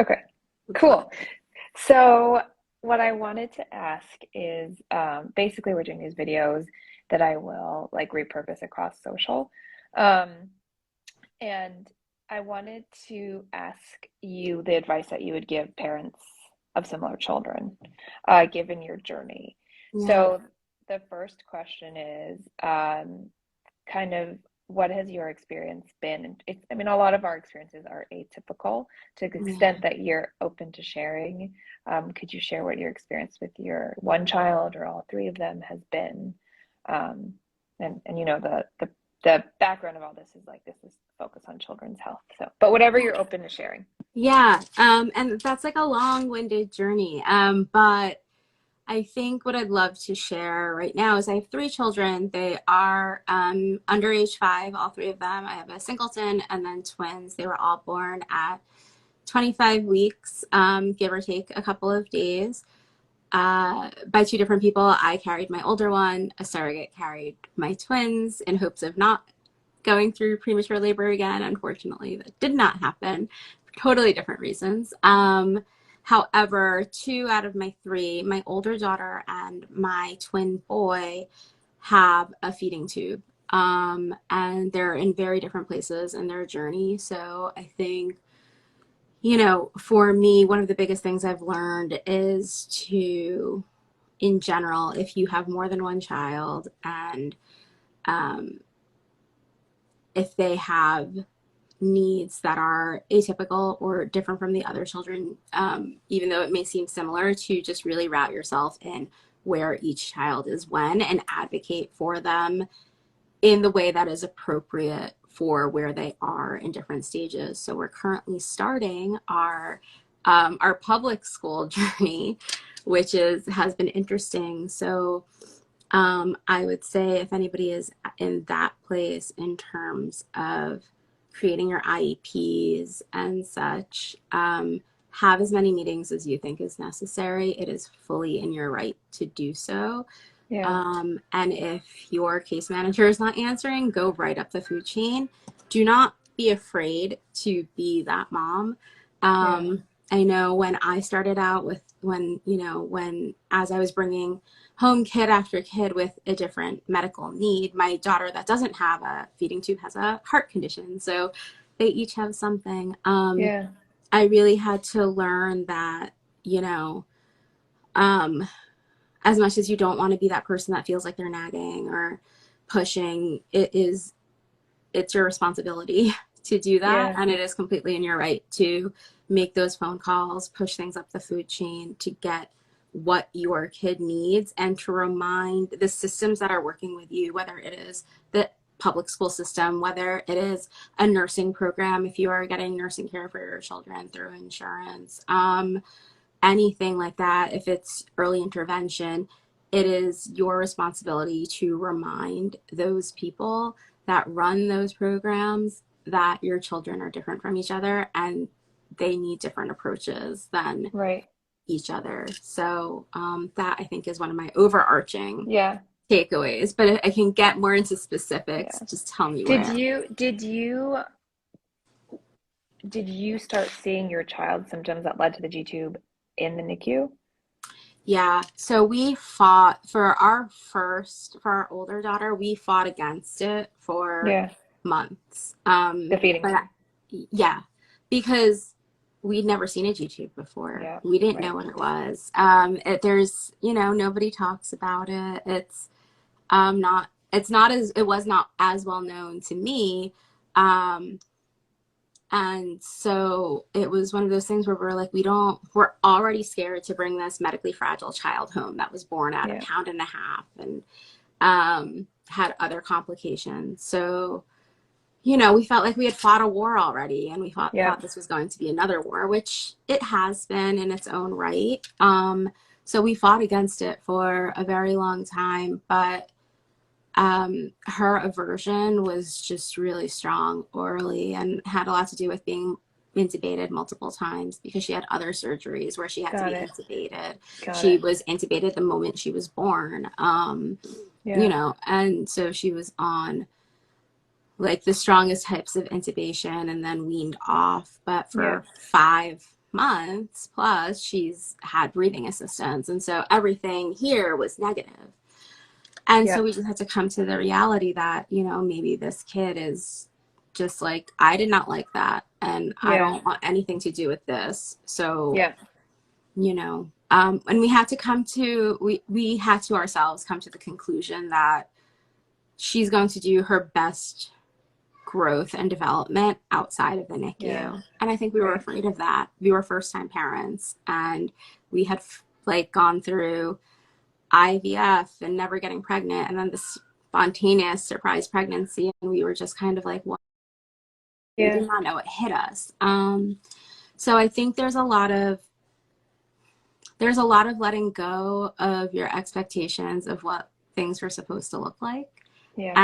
Okay, cool. So what I wanted to ask is basically we're doing these videos that I will like repurpose across social. Um, and I wanted to ask you the advice that you would give parents of similar children, given your journey. Yeah. So the first question is kind of what has your experience been? And I mean, a lot of our experiences are atypical to the Yeah. extent that you're open to sharing. Could you share what your experience with your one child or all three of them has been? Um, and you know, the background of all this is like this is focus on children's health. So, but whatever you're open to sharing. Yeah. And that's like a long-winded journey. But I think what I'd love to share right now is I have three children. They are under age 5, all three of them. I have a singleton and then twins. They were all born at 25 weeks, give or take a couple of days, by two different people. I carried my older one, a surrogate carried my twins in hopes of not going through premature labor again. Unfortunately, that did not happen for totally different reasons. However, two out of my three, my older daughter and my twin boy, have a feeding tube. And they're in very different places in their journey. So I think, for me, one of the biggest things I've learned is to, in general, if you have more than one child and um, if they have needs that are atypical or different from the other children, even though it may seem similar, to just really route yourself in where each child is when and advocate for them in the way that is appropriate for where they are in different stages. So we're currently starting our public school journey, which has been interesting. So I would say if anybody is in that place in terms of creating your IEPs and such, have as many meetings as you think is necessary. It is fully in your right to do so. Yeah, And if your case manager is not answering, go right up the food chain. Do not be afraid to be that mom. yeah, I know when I started out as I was bringing home kid after kid with a different medical need, my daughter that doesn't have a feeding tube has a heart condition. So they each have something. yeah, I really had to learn that, you know, um, as much as you don't want to be that person that feels like they're nagging or pushing, it's your responsibility to do that. yeah. And it is completely in your right to make those phone calls, push things up the food chain to get what your kid needs, and to remind the systems that are working with you, whether it is the public school system, whether it is a nursing program, if you are getting nursing care for your children through insurance, anything like that, if it's early intervention, it is your responsibility to remind those people that run those programs that your children are different from each other and they need different approaches than Right. each other. So that I think is one of my overarching Yeah, takeaways. But if I can get more into specifics, yeah. just tell me Did where. you did you did you start seeing your child symptoms that led to the G tube in the NICU? Yeah, so we fought for our older daughter, we fought against it for Yeah, months. the feeding But tube. yeah, because we'd never seen a G-tube before. Yeah, We didn't know right. what it was. Nobody talks about it. It was not as well known to me. Um, and so it was one of those things where we're like, we're already scared to bring this medically fragile child home that was born at a Yeah, pound and a half and had other complications. So, we felt like we had fought a war already, and we yeah. thought this was going to be another war, which it has been in its own right. So we fought against it for a very long time, but her aversion was just really strong orally and had a lot to do with being intubated multiple times because she had other surgeries where she had to be Got it. intubated. Got She it. was intubated the moment she was born. Yeah, And so she was on like the strongest types of intubation and then weaned off. But yeah. for months plus, she's had breathing assistance. And so everything here was negative. And Yeah. so we just had to come to the reality that, maybe this kid is just like, I did not like that. And I Yeah. don't want anything to do with this. So, Yeah. and we had to ourselves come to the conclusion that she's going to do her best growth and development outside of the Yeah. NICU. And I think we were Right. afraid of that. We were first time parents and we had like gone through IVF and never getting pregnant and then this spontaneous surprise pregnancy. And we were just kind of like, what? We Yeah. did not know it hit us. So I think there's a lot of letting go of your expectations of what things were supposed to look like. Yeah.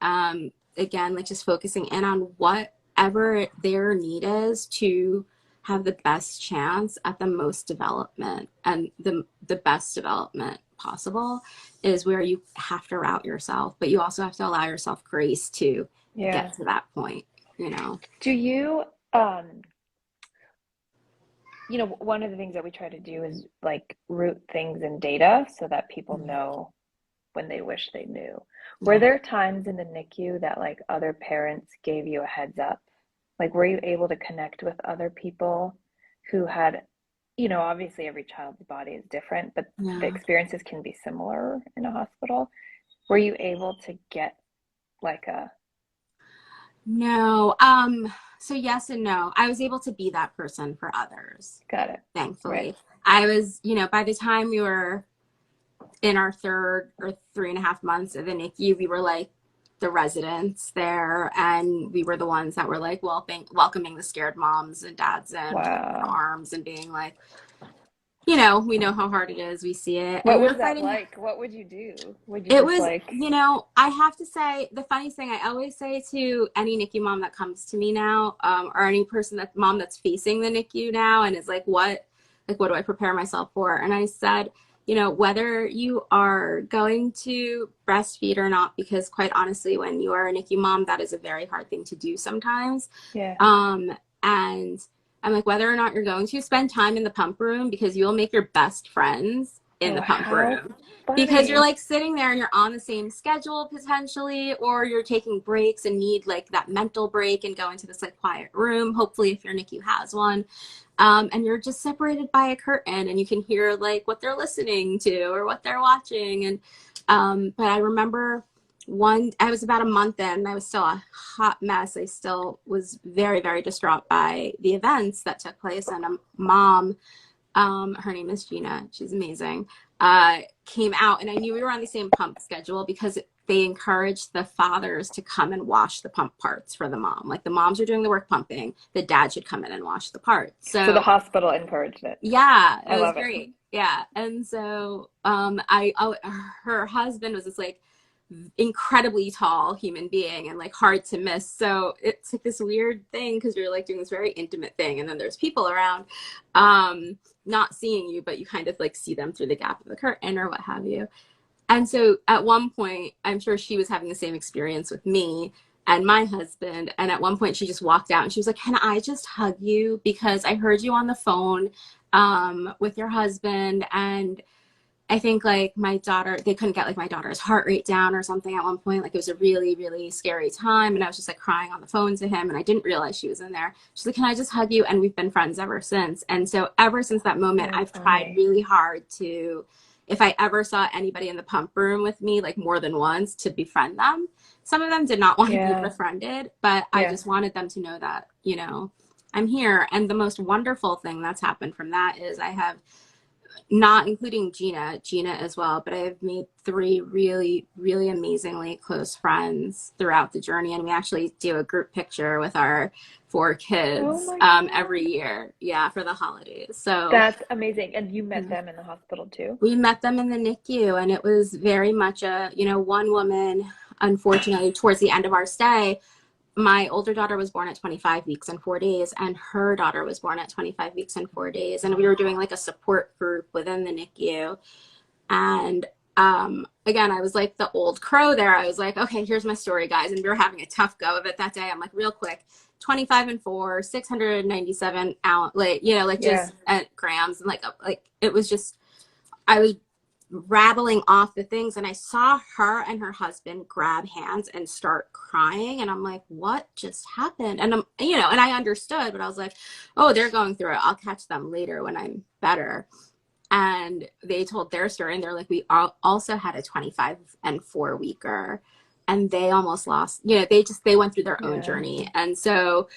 And again, like just focusing in on whatever their need is to have the best chance at the most development and the best development possible is where you have to route yourself, but you also have to allow yourself grace to Yeah. get to that point. Do you, one of the things that we try to do is like root things in data so that people know when they wish they knew. Were Yeah. there times in the NICU that like other parents gave you a heads up? Like, were you able to connect with other people who had, obviously every child's body is different, but the Yeah. experiences can be similar in a hospital. Were you able to get like a, No. So yes and no. I was able to be that person for others, got it, right? thankfully. I was, by the time we were in our third or 3.5 months of the NICU, we were like the residents there, and we were the ones that were like welcoming the scared moms and dads in with our Wow. arms and being like, we know how hard it is. We see it, and What we were was that fighting. like? What would you do? Would you It just was, like, I have to say, the funniest thing I always say to any NICU mom that comes to me now, or any mom that's facing the NICU now and is like, what do I prepare myself for? And I said, whether you are going to breastfeed or not, because quite honestly, when you are a NICU mom, that is a very hard thing to do sometimes. yeah, And I'm like, whether or not you're going to spend time in the pump room because you'll make your best friends in oh, the pump how room because you're funny. like sitting there and you're on the same schedule potentially, or you're taking breaks and need like that mental break and go into this like quiet room. Hopefully, if your NICU has one, and you're just separated by a curtain and you can hear like what they're listening to or what they're watching. And but I remember I was about a month in, I was still a hot mess. I still was very, very distraught by the events that took place. And a mom, her name is Gina, she's amazing, came out, and I knew we were on the same pump schedule because they encouraged the fathers to come and wash the pump parts for the mom. Like the moms are doing the work pumping, the dad should come in and wash the parts. So the So hospital encouraged it. yeah, I it was love it. great. Yeah. And so her husband was this like incredibly tall human being and like hard to miss. So it's like this weird thing because you're like doing this very intimate thing and then there's people around not seeing you, but you kind of like see them through the gap of the curtain or what have you. And so at one point, I'm sure she was having the same experience with me and my husband. And at one point, she just walked out and she was like, "Can I just hug you? Because I heard you on the phone with your husband." And I think like my daughter, they couldn't get like my daughter's heart rate down or something at one point. Like it was a really, really scary time. And I was just like crying on the phone to him. And I didn't realize she was in there. She's like, "Can I just hug you?" And we've been friends ever since. And so ever since that moment, So I've tried funny. really hard to, if I ever saw anybody in the pump room with me, like more than once, to befriend them. Some of them did not want to be Yeah, befriended, but I yeah, just wanted them to know that, I'm here. And the most wonderful thing that's happened from that is I have, not including Gina as well, but I have made 3 really, really amazingly close friends throughout the journey. And we actually do a group picture with our 4 oh kids my every God. year. Yeah, for the holidays. So That's amazing. And you met them in the hospital too? we met them in the NICU, and it was very much one woman, unfortunately, towards the end of our stay, my older daughter was born at 25 weeks and 4 days, and her daughter was born at 25 weeks and 4 days. And we were doing like a support group within the NICU. And again, I was like the old crow there. I was like, okay, here's my story, guys. And we were having a tough go of it that day. I'm like, real quick, 25 and 4, 697 ounce, like, you know, like Yeah. just grams, and like it was just, I was rattling off the things, and I saw her and her husband grab hands and start crying, and I'm like, what just happened? And I'm, you know, and I understood, but I was like, oh, they're going through it, I'll catch them later when I'm better. And they told their story, and they're like, we also had a 25 and 4 weeker, and they almost lost, you know, they went through their own Yeah. journey. And so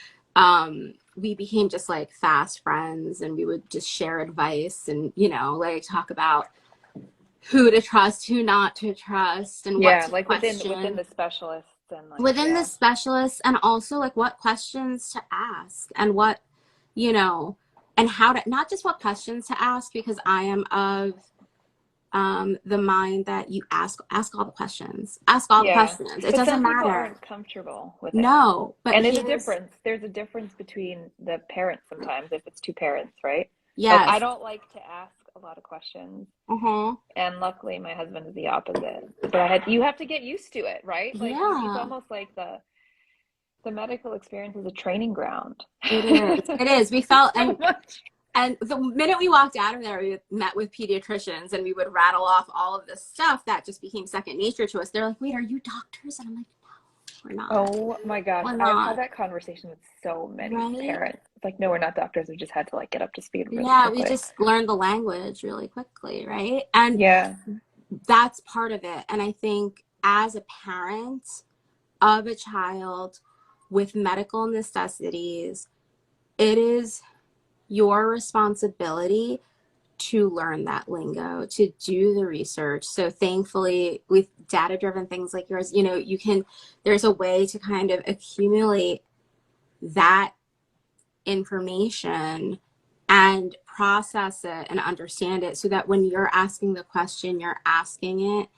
we became just like fast friends, and we would just share advice, and, you know, like talk about who to trust, who not to trust, and what Yeah, to like within question the specialists and like within the yeah. specialists, and also like what questions to ask, and what, you know, and how to, not just what questions to ask, because I am of the mind that you ask all the questions, Yeah. it But doesn't some people matter. aren't comfortable with it. No, but And it's a here's, difference. There's a difference between the parents sometimes if it's two parents, right? Like I yes, don't like to ask a lot of questions. uh-huh, And luckily my husband is the opposite. But you have to get used to it, right? Like it's yeah, almost like the medical experience is a training ground. it is, we felt, So much. and the minute we walked out of there, we met with pediatricians, and we would rattle off all of this stuff that just became second nature to us. They're like, wait, are you doctors? And I'm like, no, we're not. Oh my gosh, We're I've had not. that conversation with so many Right? parents. It's like, no, we're not doctors. We just had to like get up to speed really Yeah, we quickly. just learned the language really quickly, right? And Yeah, that's part of it. And I think as a parent of a child with medical necessities, it is your responsibility to learn that lingo, to do the research. So thankfully, with data driven things like yours, you know, you can, there's a way to kind of accumulate that information and process it and understand it, so that when you're asking the question, you're asking it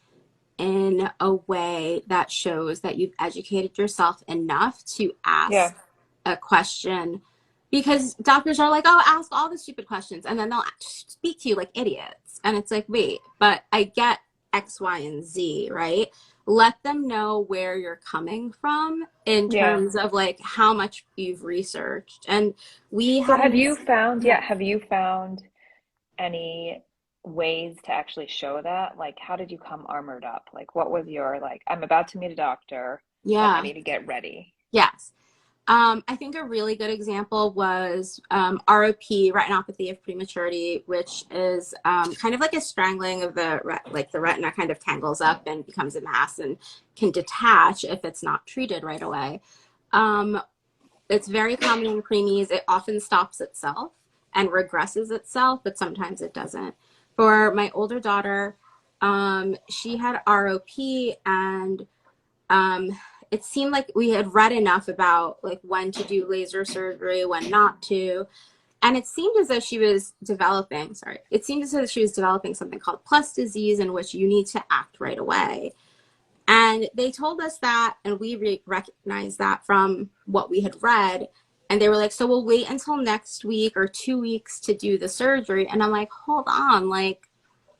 in a way that shows that you've educated yourself enough to yeah. ask a question. Because doctors are like, oh, ask all the stupid questions, and then they'll speak to you like idiots. And it's like, wait, but I get X, Y, and Z, right? Let them know where you're coming from in Yeah. terms of like how much you've researched. And we So had an, yeah, have you found any ways to actually show that? Like, how did you come armored up? Like, what was your, like, I'm about to meet a doctor, like, I yeah, need to get ready. yes. I think a really good example was ROP, retinopathy of prematurity, which is kind of like a strangling of like the retina kind of tangles up and becomes a mass and can detach if it's not treated right away. Um, it's very common in preemies. It often stops itself and regresses itself, but sometimes it doesn't. For my older daughter, she had ROP, and um, it seemed like we had read enough about like when to do laser surgery, when not to. And it seemed as though she was developing, sorry, it seemed as though she was developing something called plus disease, in which you need to act right away. And they told us that, and we recognized that from what we had read. And they were like, so we'll wait until next week or 2 weeks to do the surgery. And I'm like, hold on, like,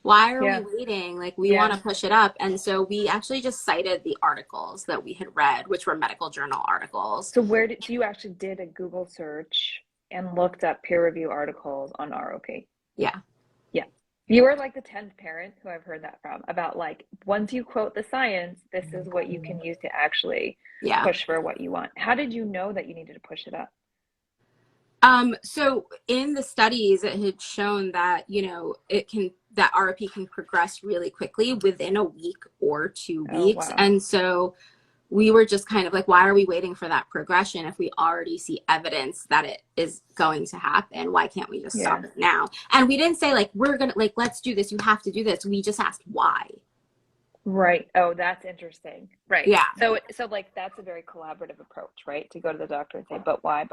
why are we Yeah. waiting? Like, we want Yeah. to push it up. And so we actually just cited the articles that we had read, which were medical journal articles. So so you actually did a Google search and looked up peer review articles on ROP? Yeah. Yeah. You are like the 10th parent who I've heard that from about like, once you quote the science, this is what you can use to actually Yeah. push for what you want. How did you know that you needed to push it up? So in the studies, it had shown that, you know, that ROP can progress really quickly within a week or two Oh, weeks. wow. And so we were just kind of like, why are we waiting for that progression if we already see evidence that it is going to happen? Why can't we just stop Yeah. it now? And we didn't say like, we're going to like, let's do this. You have to do this. We just asked why. Right. Oh, that's interesting. Right. Yeah. So like that's a very collaborative approach, right? To go to the doctor and say, but why,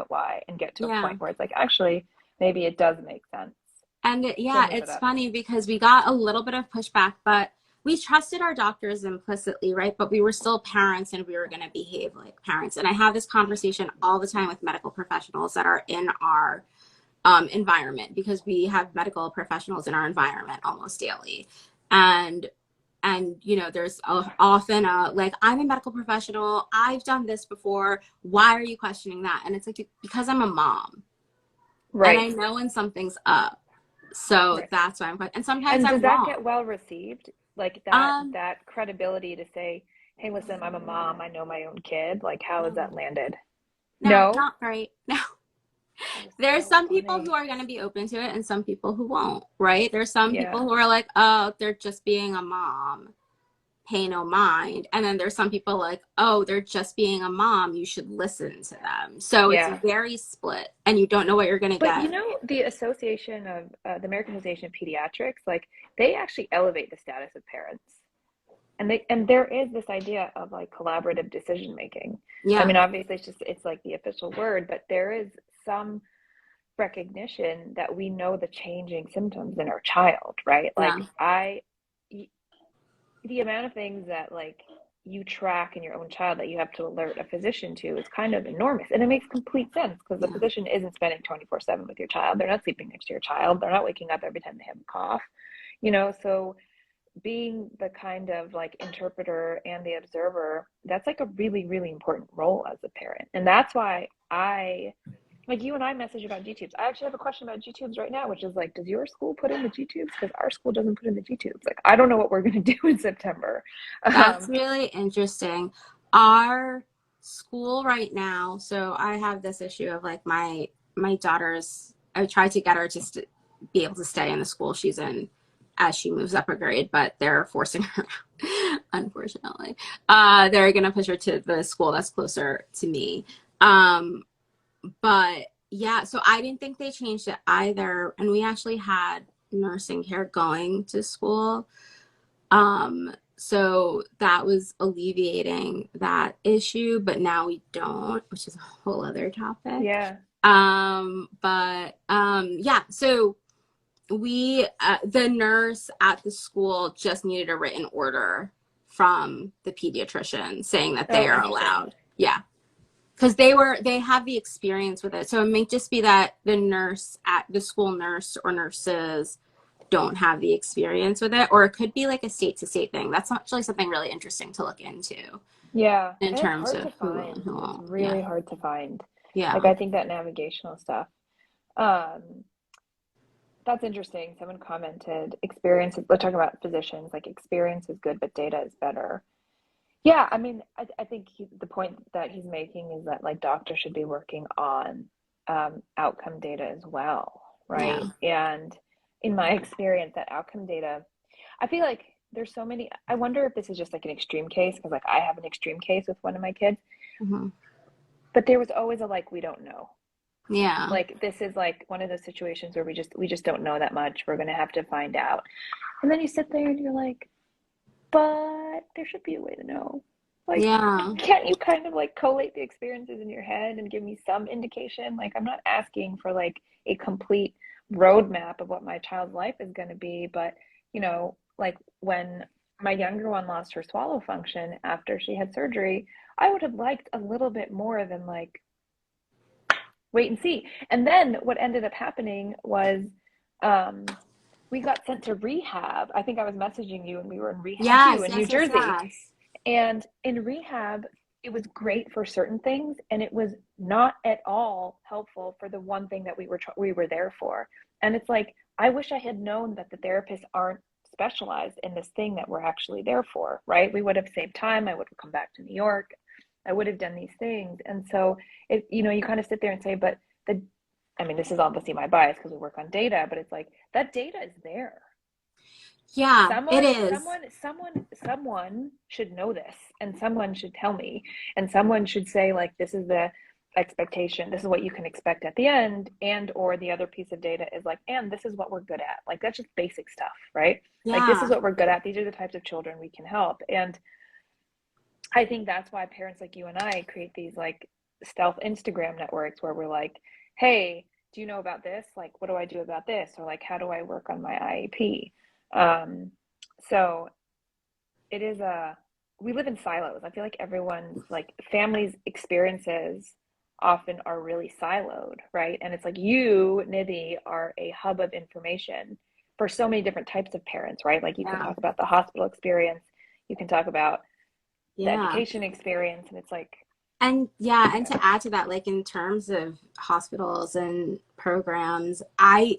and get to a Yeah. point where it's like, actually, maybe it does make sense to Yeah, move it it's up. funny because we got a little bit of pushback, but we trusted our doctors implicitly, right? But we were still parents, and we were going to behave like parents. And I have this conversation all the time with medical professionals that are in our environment, because we have medical professionals in our environment almost daily. And And, you know, there's often a, like, I'm a medical professional. I've done this before. Why are you questioning that? And it's like, because I'm a mom and Right. I know when something's up. So Right. that's why and sometimes And does I'm that wrong. get well received? Like Um, that credibility to say, "Hey, listen, I'm a mom. I know my own kid." Like, how has that no, landed? no, No? not great. No. That is There's so some people who funny. are going to be open to it and some people who won't, right? There's some people Yeah. who are like, oh, they're just being a mom, pay no mind. And then there's some people like, oh, they're just being a mom, you should listen to them. So it's Yeah. very split and you don't know what you're going to But you get. know, the Association of the American Association of Pediatrics, like they actually elevate the status of parents. And there is this idea of like collaborative decision making. I Yeah, mean, obviously it's like the official word, but there is some recognition that we know the changing symptoms in our child, right? yeah, Like the amount of things that like you track in your own child that you have to alert a physician to is kind of enormous. And it makes complete sense because the yeah, physician isn't spending 24/7 with your child. They're not sleeping next to your child. They're not waking up every time they have a cough, so being the kind of like interpreter and the observer, that's like a really, really important role as a parent. And that's why I like you and I message about G tubes. I actually have a question about G tubes right now, which is like, does your school put in the G tubes? Because our school doesn't put in the G tubes. Like, I don't know what we're going to do in September. that's Um, really interesting. Our school right now, so I have this issue of like my daughter's, I tried to get her to be able to stay in the school she's in as she moves up a grade, but they're forcing her unfortunately. They're gonna push her to the school that's closer to me. But yeah, so I didn't think they changed it either. And we actually had nursing care going to school. So that was alleviating that issue, but now we don't, which is a whole other topic. yeah. Yeah, so the nurse at the school just needed a written order from the pediatrician saying that they Oh, are interesting. allowed. Yeah, because they have the experience with it. So it may just be that the nurse at the school nurse or nurses don't have the experience with it, or it could be like a state to state thing. That's actually something really interesting to look into Yeah. in And it's terms hard of to who will and find. who It's won't. Yeah. really hard to find. Like, Yeah. I think that navigational stuff. Um, that's interesting. Someone commented experience, we're talking about physicians, like experience is good, but data is better. Yeah, I mean, I think the point that he's making is that like doctors should be working on outcome data as well, Yeah. right? And in my experience, that outcome data, I feel like there's so many. I wonder if this is just like an extreme case because like I have an extreme case with one of my kids, Hmm. but there was always a like we don't know. Yeah. Like this is like one of those situations where we just don't know that much. We're gonna have to find out. And then you sit there and you're like, but there should be a way to know. Like, Yeah. can't you kind of like collate the experiences in your head and give me some indication? Like, I'm not asking for like a complete roadmap of what my child's life is going to be, but like when my younger one lost her swallow function after she had surgery, I would have liked a little bit more than like wait and see. And then what ended up happening was um, we got sent to rehab. I think I was messaging you and we were in rehab too Yes. in New Yes. Yes. Jersey. Yes. And in rehab, it was great for certain things, and it was not at all helpful for the one thing that we were there for. And it's like I wish I had known that the therapists aren't specialized in this thing that we're actually there for, right? We would have saved time. I would have come back to New York. I would have done these things. And so you kind of sit there and say, but the, I mean, this is obviously my bias because we work on data, but it's like that data is there. Yeah. It Someone, is. someone, someone, someone should know this, and someone should tell me, and someone should say, like, this is the expectation, this is what you can expect at the end, and or the other piece of data is like, and this is what we're good at. Like, that's just basic stuff, right? Like, this is Yeah. what we're good at. These are the types of children we can help. And I think that's why parents like you and I create these like stealth Instagram networks where we're like, hey, do you know about this? Like, what do I do about this? Or like, how do I work on my IEP? Um, so it is we live in silos. I feel like everyone's like families' experiences often are really siloed, right? And it's like you, Nidhi, are a hub of information, for so many different types of parents, right? Like you can Yeah. talk about the hospital experience, you can talk about the Yeah. education experience, and it's like, And yeah, and yeah, to add to that, like in terms of hospitals and programs,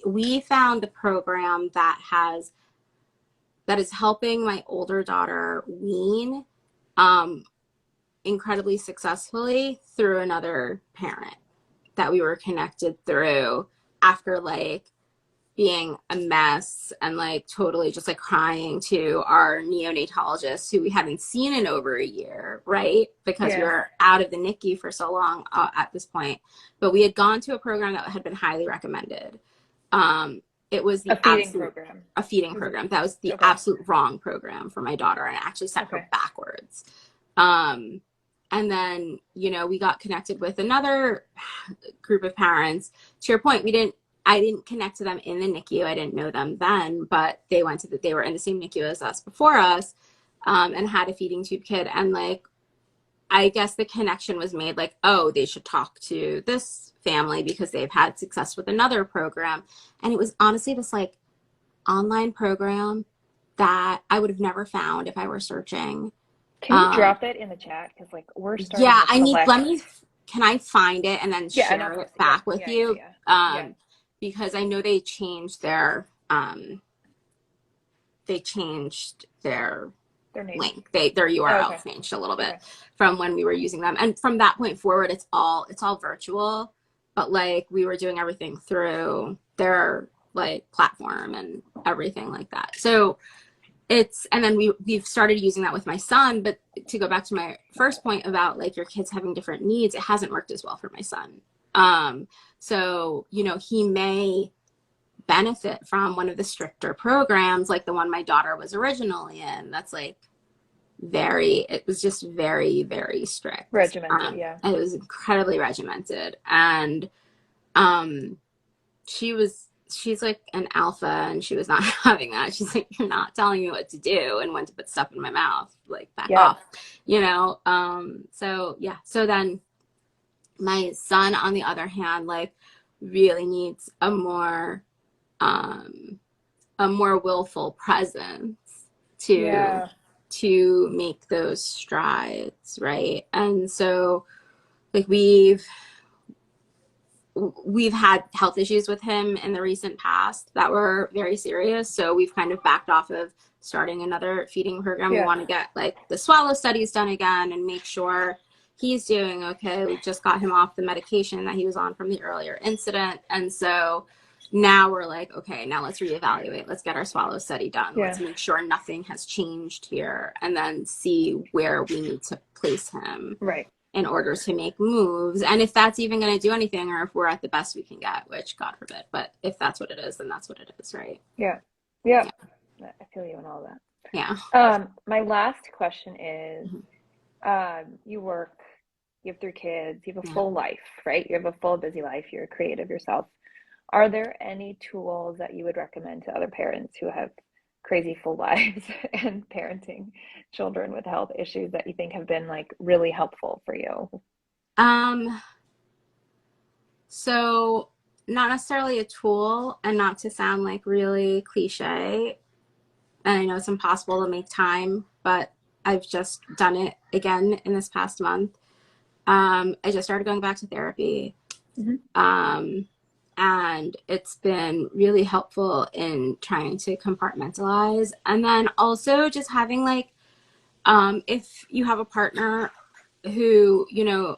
we found the program that is helping my older daughter wean um, incredibly successfully through another parent that we were connected through after like being a mess and like totally just like crying to our neonatologist who we hadn't seen in over a year, right? Because we yeah, were out of the NICU for so long at this point. But we had gone to a program that had been highly recommended. Um, it was a the feeding absolute program. a feeding Was it? program. That was the Okay, absolute wrong program for my daughter, and it actually sent her okay, backwards. Um, and then, we got connected with another group of parents. To your point, I didn't connect to them in the NICU. I didn't know them then, but they were in the same NICU as us before us, and had a feeding tube kid. And like, I guess the connection was made like, oh, they should talk to this family because they've had success with another program. And it was honestly this like online program that I would have never found if I were searching. can you Um, drop it in the chat? Because like we're starting yeah, to collect. can I find it and then Yeah, and I'll share it post it. Yeah, back with yeah, yeah, you? yeah, yeah. Because I know they changed their Their name. link. Their Oh, URL okay, changed a little bit okay. from when we were using them. And from that point forward, it's all virtual, but like we were doing everything through their like platform and everything like that. So and then we've started using that with my son. But to go back to my first point about like your kids having different needs, it hasn't worked as well for my son. So he may benefit from one of the stricter programs like the one my daughter was originally in. That's like it was just very, very strict. Regimented. Yeah. It was incredibly regimented. And um she's like an alpha, and she was not having that. She's like, you're not telling me what to do and when to put stuff in my mouth, like back Yeah. off. So yeah, so then my son on the other hand like really needs um a more willful presence to Yeah. make those strides, right? And so like we've had health issues with him in the recent past that were very serious. So we've kind of backed off of starting another feeding program. We Yeah. want to get like the swallow studies done again and make sure he's doing okay. We just got him off the medication that he was on from the earlier incident. And so now we're like, okay, now let's reevaluate. Let's get our swallow study done. Yeah. Let's make sure nothing has changed here, and then see where we need to place him Right. in order to make moves. And if that's even going to do anything, or if we're at the best we can get, which God forbid, but if that's what it is, then that's what it is, right? Yeah. Yeah. Yeah. I feel you on all that. Yeah. My last question is, Mm-hmm. you work, you have 3 kids, you have a Yeah. full life, right? You have a full busy life, you're creative yourself. Are there any tools that you would recommend to other parents who have crazy full lives and parenting children with health issues that you think have been like really helpful for you? Um, so not necessarily a tool, and not to sound like really cliche, and I know it's impossible to make time, but I've just done it again in this past month. I just started going back to therapy. Mm-hmm. And it's been really helpful in trying to compartmentalize. And then also just having like, if you have a partner who,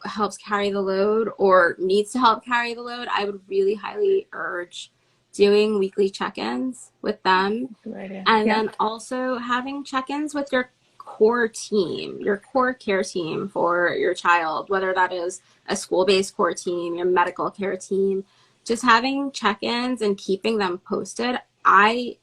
helps carry the load or needs to help carry the load, I would really highly urge doing weekly check-ins with them. That's a good idea. And Yeah. then also having check-ins with your core team, your core care team for your child, whether that is a school-based core team, your medical care team, just having check-ins and keeping them posted. I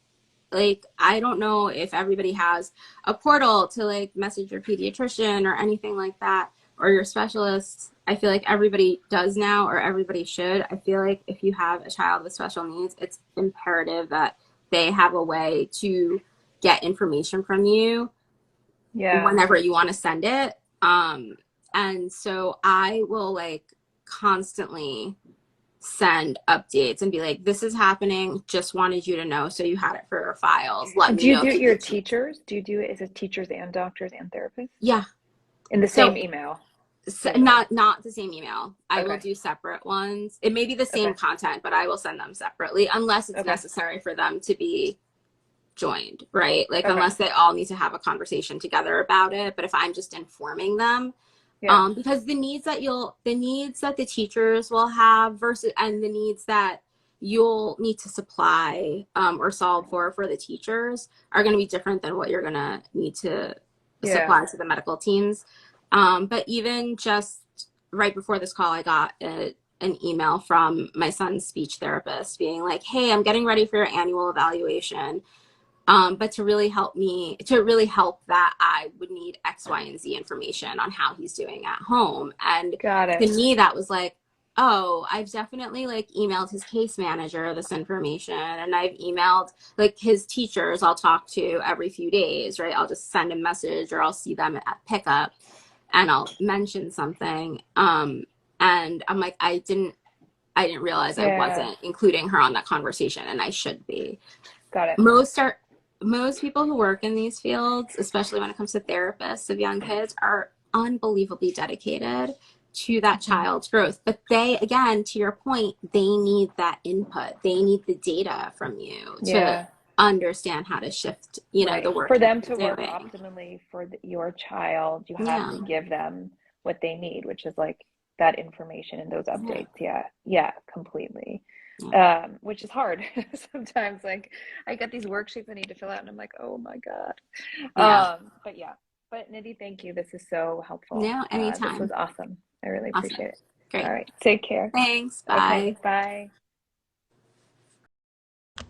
don't know if everybody has a portal to like message your pediatrician or anything like that, or your specialists. I feel like everybody does now, or everybody should. I feel like if you have a child with special needs, it's imperative that they have a way to get information from you Yeah. whenever you want to send it. And so I will like constantly send updates and be like, this is happening, just wanted you to know so you had it for your files. Let Do me you know do if it you your need change. teachers? Do you do it as a teachers and doctors and therapists Yeah. in the So same email? not the same email. I will Okay. do separate ones. It may be the same Okay. content, but I will send them separately unless it's Okay. necessary for them to be joined, right? Like Okay. unless they all need to have a conversation together about it. But if I'm just informing them, Yeah. because the needs that the teachers will have versus and the needs that you'll need to supply or solve for the teachers are going to be different than what you're going to need to Yeah. supply to the medical teams. But even just right before this call, I got an email from my son's speech therapist being like, hey, I'm getting ready for your annual evaluation. But to really help that, I would need X, Y, and Z information on how he's doing at home. And Got to it. me, that was like, oh, I've definitely like emailed his case manager this information, and I've emailed like his teachers I'll talk to every few days, right? I'll just send a message or I'll see them at pickup and I'll mention something. And I'm like, I didn't realize I Yeah. wasn't including her on that conversation, and I should be. Got it. most are Most people who work in these fields, especially when it comes to therapists of young kids, are unbelievably dedicated to that Hmm. child's growth. But they, again, to your point, they need that input. They need the data from you to Yeah. understand how to shift, the Right. work For that them to they're work doing. optimally for your child, you have Yeah. to give them what they need, which is like that information and those Yeah. updates. Yeah. Yeah, completely. Yeah. Which is hard sometimes. Like I get these worksheets I need to fill out and I'm like, oh my God. Yeah. But yeah. But Nidhi, thank you. This is so helpful. No, This was anytime. awesome. I really Awesome. appreciate it. All Great. right. Take care. Thanks. Okay. Bye. Bye.